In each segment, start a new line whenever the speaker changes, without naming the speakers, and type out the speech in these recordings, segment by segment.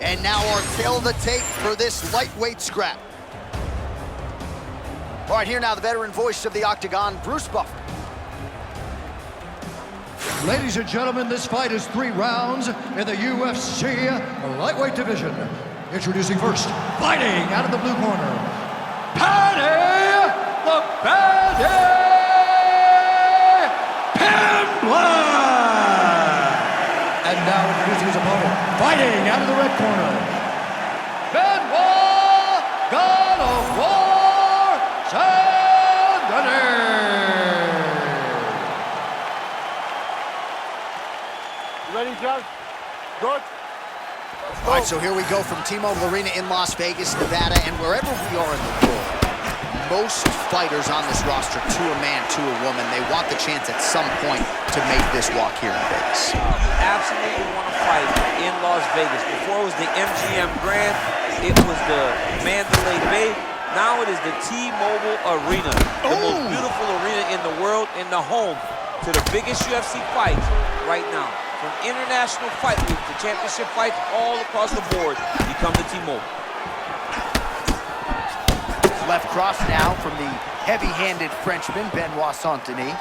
And now our tail of the tape for this lightweight scrap. All right, here now the veteran voice of the Octagon, Bruce Buffer.
Ladies and gentlemen, this fight is 3 rounds in the UFC lightweight division. Introducing first, fighting out of the blue corner, Paddy the Paddy Pimblett! And now introducing his opponent, fighting out of the red corner, Benoit, God of War, Denis!
Ready, John? Good?
All right, so here we go from T-Mobile Arena in Las Vegas, Nevada, and wherever we are in the world, most fighters on this roster, to a man, to a woman, they want the chance at some point to make this walk here in Vegas.
You absolutely want to fight in Las Vegas. Before it was the MGM Grand, it was the Mandalay Bay. Now it is the T-Mobile Arena, the most beautiful arena in the world and the home to the biggest UFC fights right now. From international fight week to championship fights all across the board, you come to T-Mobile.
Left cross now from the heavy-handed Frenchman, Benoit Denis.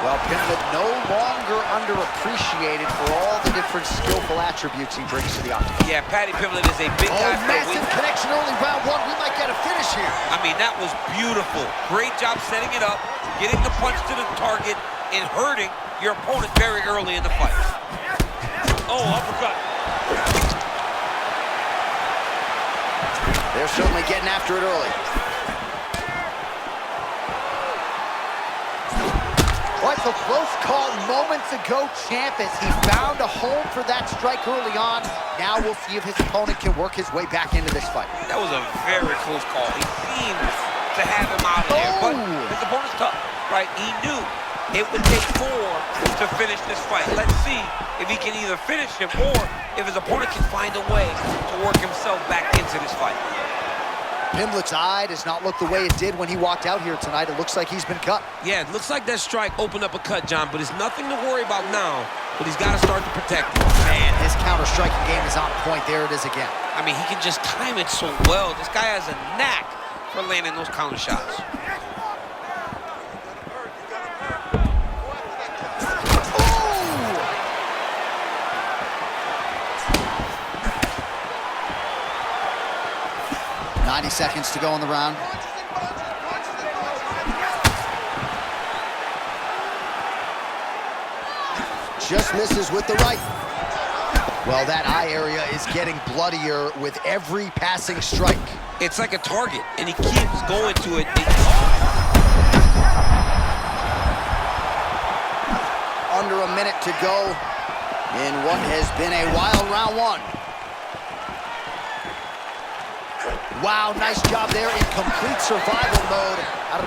Well, Pimblett no longer underappreciated for all the different skillful attributes he brings to the octagon.
Yeah, Paddy Pimblett is a big guy.
Massive connection early, round 1. We might get a finish here.
I mean, that was beautiful. Great job setting it up, getting the punch to the target, and hurting your opponent very early in the fight. Oh, uppercut.
They're certainly getting after it early. What the close call moments ago, champ, as he found a home for that strike early on. Now we'll see if his opponent can work his way back into this fight.
That was a very close call. He seemed to have him out of there, but his opponent's tough, right? He knew it would take 4 to finish this fight. Let's see if he can either finish him or if his opponent can find a way to work himself back into this fight.
Pimblett's eye does not look the way it did when he walked out here tonight. It looks like he's been cut.
Yeah, it looks like that strike opened up a cut, John, but it's nothing to worry about now, but he's got to start to protect it.
Man, his counter-striking game is on point. There it is again.
I mean, he can just time it so well. This guy has a knack for landing those counter shots.
90 seconds to go in the round. Just misses with the right. Well, that eye area is getting bloodier with every passing strike.
It's like a target, and he keeps going to it.
Under a minute to go in what has been a wild round 1. Wow, nice job there in complete survival mode. I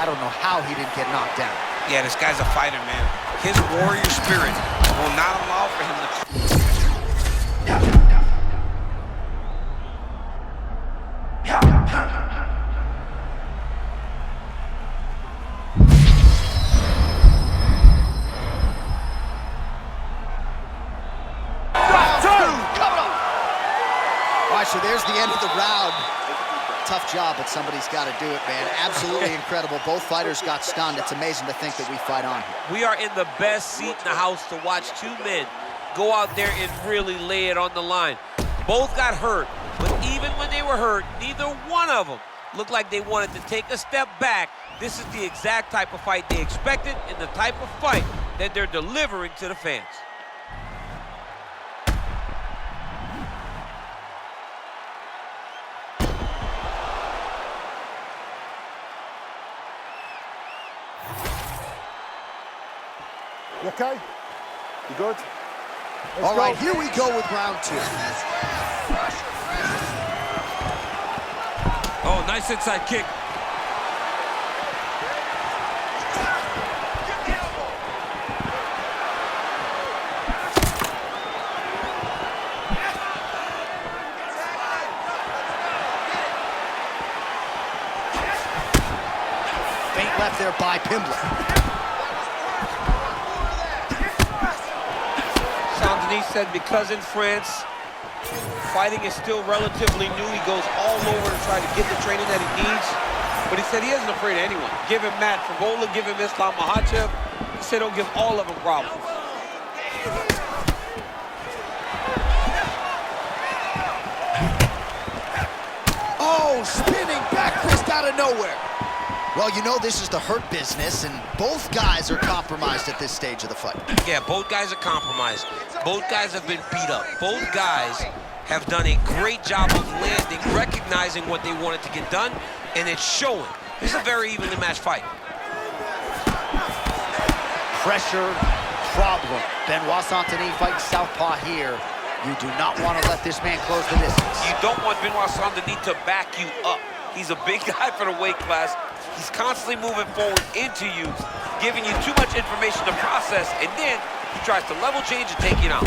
don't know how he didn't get knocked down.
Yeah, this guy's a fighter, man. His warrior spirit will not allow for him to...
Round 2, coming up. All right, so there's the end of the round. Tough job, but somebody's got to do it, man. Absolutely incredible. Both fighters got stunned. It's amazing to think that we fight on here.
We are in the best seat in the house to watch 2 men go out there and really lay it on the line. Both got hurt, but even when they were hurt, neither one of them looked like they wanted to take a step back. This is the exact type of fight they expected and the type of fight that they're delivering to the fans.
You okay? You good?
All right, here we go with round 2.
Oh, nice inside kick.
Feint left there by Pimblett.
Denis said because in France, fighting is still relatively new. He goes all over to try to get the training that he needs. But he said he isn't afraid of anyone. Give him Matt Favola, give him Islam Makhachev. He said he'll give all of them problems.
Oh, spinning back fist out of nowhere. Well, you know this is the hurt business, and both guys are compromised at this stage of the fight.
Yeah, both guys are compromised. Both guys have been beat up. Both guys have done a great job of landing, recognizing what they wanted to get done, and it's showing. This is a very evenly matched fight.
Pressure, problem. Benoit Denis fighting southpaw here. You do not want to let this man close the distance.
You don't want Benoit Denis to back you up. He's a big guy for the weight class. He's constantly moving forward into you, giving you too much information to process, and then he tries to level change and take you out.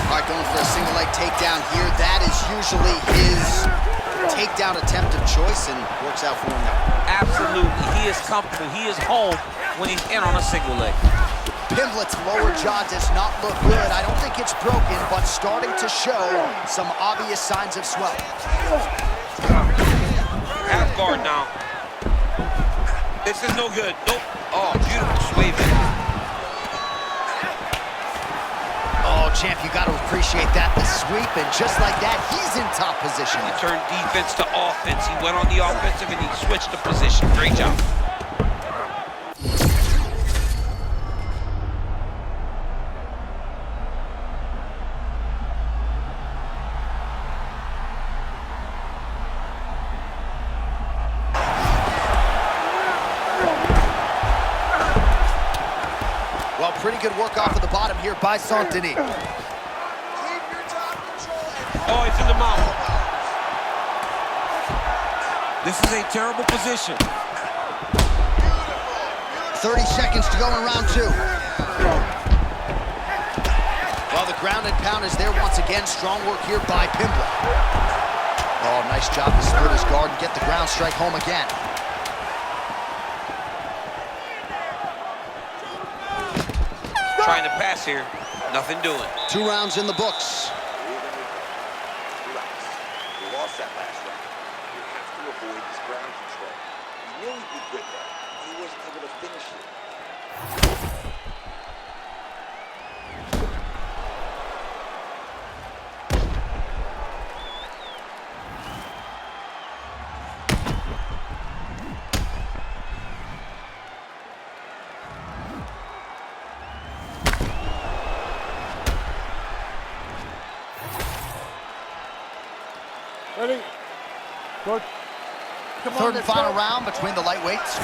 All right, going for a single leg takedown here. That is usually his takedown attempt of choice, and works out for him now.
Absolutely. He is comfortable. He is home when he's in on a single leg.
Pimblett's lower jaw does not look good. I don't think it's broken, but starting to show some obvious signs of swelling.
Half guard now. This is no good. Nope. Oh, beautiful sweeping.
Oh, champ, you got to appreciate that. The sweep, and just like that, he's in top position.
He turned defense to offense. He went on the offensive and he switched the position. Great job.
Well, pretty good work off of the bottom here by Denis.
Oh, he's in the mouth. This is a terrible position.
30 seconds to go in round two. Well, the ground and pound is there once again. Strong work here by Pimblett. Oh, nice job to split his guard and get the ground strike home again.
Trying to pass here. Nothing doing.
2 rounds in the books.
Relax. You lost that last round. You have to avoid this ground control. He really did good there, but he wasn't able to finish it.
Ready? Good. Come on,
Third and
let's
final
go.
round between the lightweights.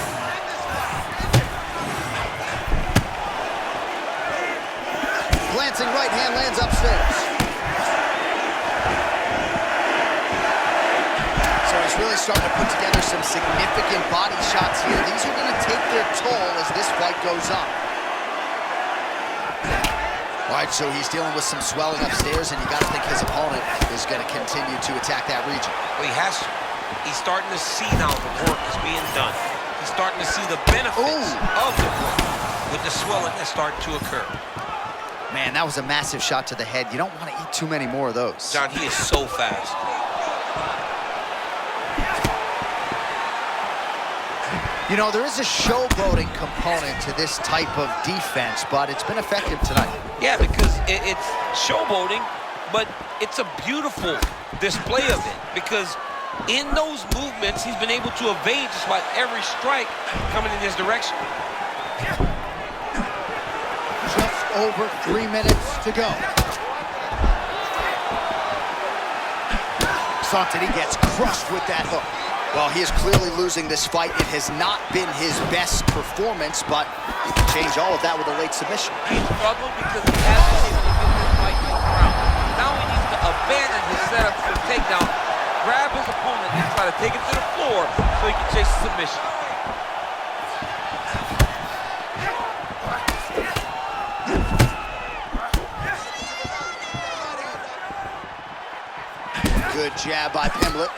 Glancing right hand lands upstairs. So he's really starting to put together some significant body shots here. These are going to take their toll as this fight goes on. All right, so he's dealing with some swelling upstairs, and you got to think his opponent is going to continue to attack that region.
Well, he has to. He's starting to see now the work is being done. He's starting to see the benefits of the work with the swelling that's starting to occur.
Man, that was a massive shot to the head. You don't want to eat too many more of those.
John, he is so fast.
You know, there is a showboating component to this type of defense, but it's been effective tonight.
Yeah, because it's showboating, but it's a beautiful display of it. Because in those movements, he's been able to evade just about every strike coming in his direction.
Just over 3 minutes to go. Denis gets crushed with that hook. Well, he is clearly losing this fight. It has not been his best performance, but he can change all of that with a late submission.
He struggled because he hasn't been able to get this fight to the ground. Now he needs to abandon his setup for the takedown, grab his opponent, and try to take it to the floor so he can chase the submission.
Good jab by Pimblett.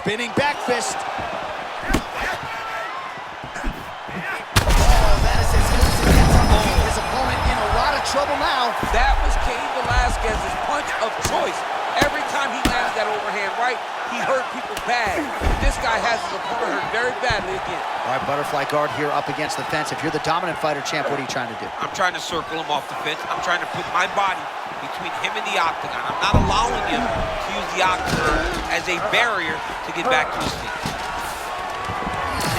Spinning back fist. His opponent in a lot of trouble now.
That was Cain Velasquez's punch of choice. Every time he landed that overhand right, he hurt people bad. This guy has his opponent hurt very badly again.
All right, butterfly guard here up against the fence. If you're the dominant fighter, champ, what are you trying to do?
I'm trying to circle him off the fence. I'm trying to put my body between him and the octagon. I'm not allowing him to use the octagon as a barrier to get back to his feet.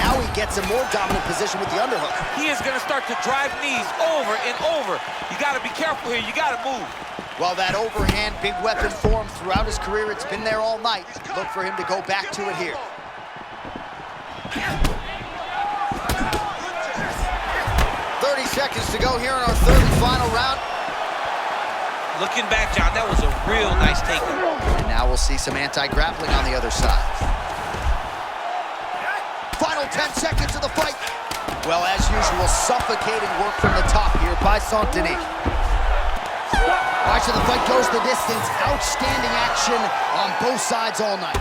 Now he gets a more dominant position with the underhook.
He is going to start to drive knees over and over. You got to be careful here. You got to move.
Well, that overhand big weapon for him throughout his career, it's been there all night. Look for him to go back to it here. 30 seconds to go here in our third and final round.
Looking back, John, that was a real nice takedown.
And now we'll see some anti-grappling on the other side. Final 10 seconds of the fight. Well, as usual, suffocating work from the top here by Denis. All right, so the fight goes the distance. Outstanding action on both sides all night.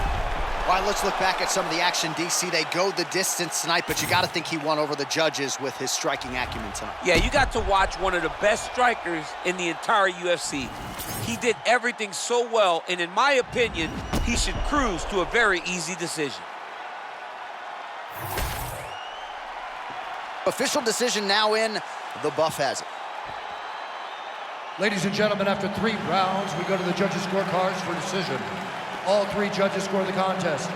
All right, let's look back at some of the action, DC. They go the distance tonight, but you got to think he won over the judges with his striking acumen tonight.
Yeah, you got to watch one of the best strikers in the entire UFC. He did everything so well, and in my opinion, he should cruise to a very easy decision.
Official decision now in. The buff has it.
Ladies and gentlemen, after 3 rounds, we go to the judges' scorecards for decision. All 3 judges score the contest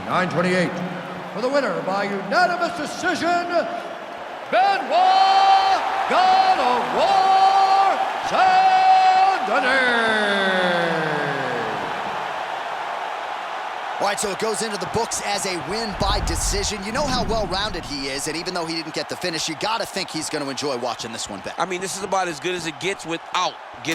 29-28. For the winner by unanimous decision, Benoit, God of War, Denis.
All right, so it goes into the books as a win by decision. You know how well-rounded he is, and even though he didn't get the finish, you got to think he's going to enjoy watching this one back.
I mean, this is about as good as it gets without getting